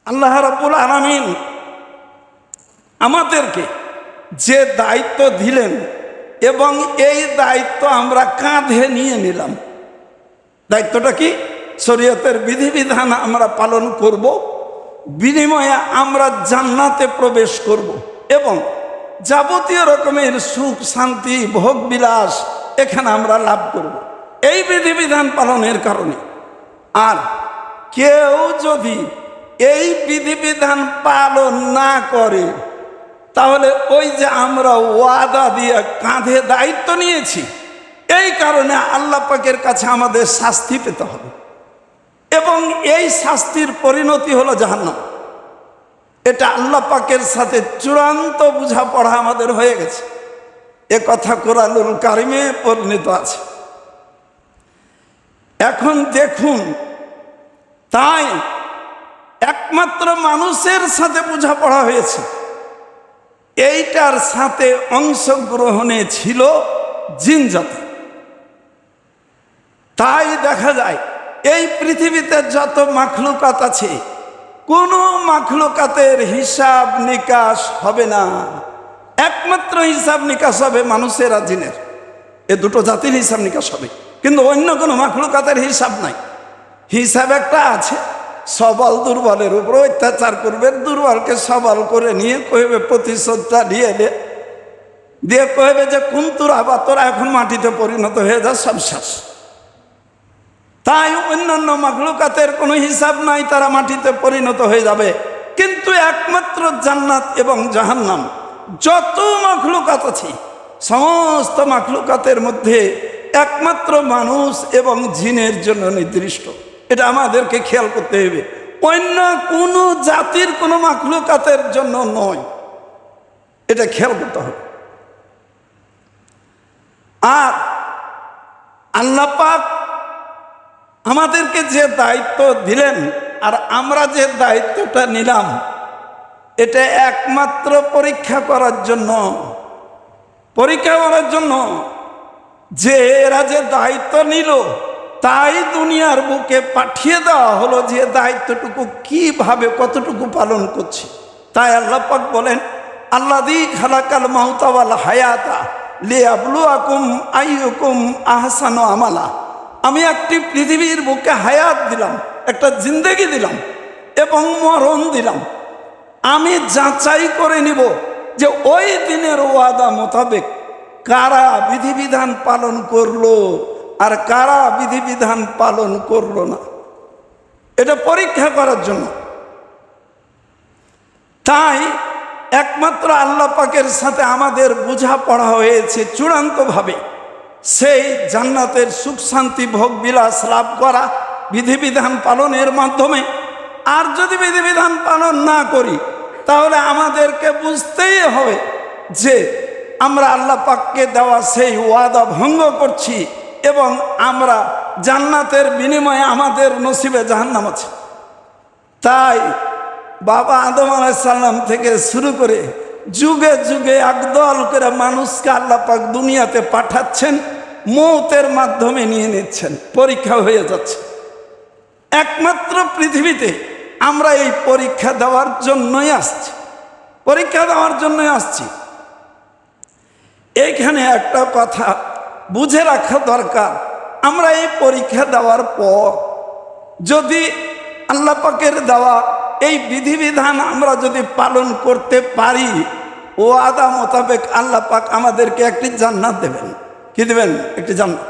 আল্লাহ রাব্বুল আলামিন আমাদেরকে যে দায়িত্ব দিলেন এবং এই দায়িত্ব আমরা কাঁধে নিয়ে নিলাম। দায়িত্বটা কি? শরীয়তের বিধিবিধান আমরা পালন করব, বিনিময়ে আমরা জান্নাতে প্রবেশ করব এবং যাবতীয় রকমের সুখ শান্তি ভোগ বিলাস এখানে আমরা লাভ করব এই বিধিবিধান পালনের কারণে। আর কেউ যদি এই বিধিবিধান পালন না করে, তাহলে ওই যে আমরা ওয়াদা দিয়ে কাঁধে দায়িত্ব নিয়েছি, এই কারণে আল্লাহ পাকের কাছে আমাদের শাস্তি পেতে হবে এবং এই শাস্তির পরিণতি হলো জাহান্নাম। এটা আল্লাহ পাকের সাথে চূড়ান্ত বোঝাপড়া আমাদের হয়ে গেছে। এ কথা কোরআনুল কারিমে বর্ণিত আছে। এখন দেখুন, তাই একমাত্র মানুষের সাথে বোঝাপড়া হয়েছে, এইটার সাথে অংশগ্রহণে ছিল জিন জাতি। তাই দেখা যায় এই পৃথিবীতে যত মাখলুকাত আছে, কোনো মাখলুকাতের হিসাব নিকাশ হবে না। একমাত্র হিসাব নিকাশ হবে মানুষের আর জিনের, এ দুটো জাতির হিসাব নিকাশ হবে, কিন্তু অন্য কোনো মাখলুকাতের হিসাব নাই। হিসাব একটা আছে, সবল দুর্বলের উপর অত্যাচার করবে, দুর্বলকে সবল করে নিয়ে কইবে প্রতিশোধটা দিয়ে কইবে যে কুন্তুরা বা তোরা এখন মাটিতে পরিণত হয়ে যা, সব শেষ। তাই অন্যান্য মাখলুকাতের কোনো হিসাব নাই, তারা মাটিতে পরিণত হয়ে যাবে। কিন্তু একমাত্র জান্নাত এবং জাহান্নাম, যত মাখলুকাত আছে সমস্ত মাখলুকাতের মধ্যে একমাত্র মানুষ এবং জিনের জন্য নির্দিষ্ট। এটা আমাদেরকে খেয়াল করতে হবে, অন্য কোনো জাতির কোনো মাখলুকাতের জন্য নয়, এটা খেয়াল করতে হবে। আর আল্লাহ পাক আমাদেরকে যে দায়িত্ব দিলেন আর আমরা যে দায়িত্বটা নিলাম, এটা একমাত্র পরীক্ষা করার জন্য যে এরা যে দায়িত্ব নিল, তাই দুনিয়ার বুকে পাঠিয়ে দেওয়া হলো যে দায়িত্বটুকু কিভাবে কতটুকু পালন করছে। তাই আল্লাহ পাক বলেন, আল্লাযী খালাকাল মাউতা ওয়াল হায়াতা লিয়াবলুয়াকুম আইয়ুকুম আহসানু আমালা। আমি একটি পৃথিবীর বুকে হায়াত দিলাম, একটা জিন্দেগি দিলাম এবং মরণ দিলাম। আমি যাচাই করে নিব যে ওই দিনের ওয়াদা মোতাবেক কারা বিধিবিধান পালন করলো আর কারা বিধিবিধান পালন করলো না, এটা পরীক্ষা করার জন্য। তাই একমাত্র আল্লাহ পাকের সাথে আমাদের বোঝাপড়া হয়েছে চূড়ান্তভাবে, সেই জান্নাতের সুখ শান্তি ভোগ বিলাস লাভ করা বিধিবিধান পালনের মাধ্যমে। আর যদি বিধিবিধান পালন না করি, তাহলে আমাদেরকে বুঝতেই হবে যে আমরা আল্লাহ পাককে দেওয়া সেই ওয়াদা ভঙ্গ করছি এবং আমরা জান্নাতের বিনিময়ে আমাদের নসিবে জাহান্নাম আছে। তাই বাবা আদম আলাইহিস সালাম থেকে শুরু করে যুগে যুগে একদল করে মানুষকে আল্লাহ পাক দুনিয়াতে পাঠাচ্ছেন, মৌতের মাধ্যমে নিয়ে নিচ্ছেন, পরীক্ষা হয়ে যাচ্ছে। একমাত্র পৃথিবীতে আমরা এই পরীক্ষা দেওয়ার জন্যই আসছি। এইখানে একটা কথা বুঝে রাখা দরকার, আমরা এই পরীক্ষা দেওয়ার পর যদি আল্লাহ পাকের দেওয়া এই বিধিবিধান আমরা যদি পালন করতে পারি, ওয়াদা মোতাবেক আল্লাহ পাক আমাদেরকে একটি জান্নাত দেবেন। কি দেবেন? একটি জান্নাত।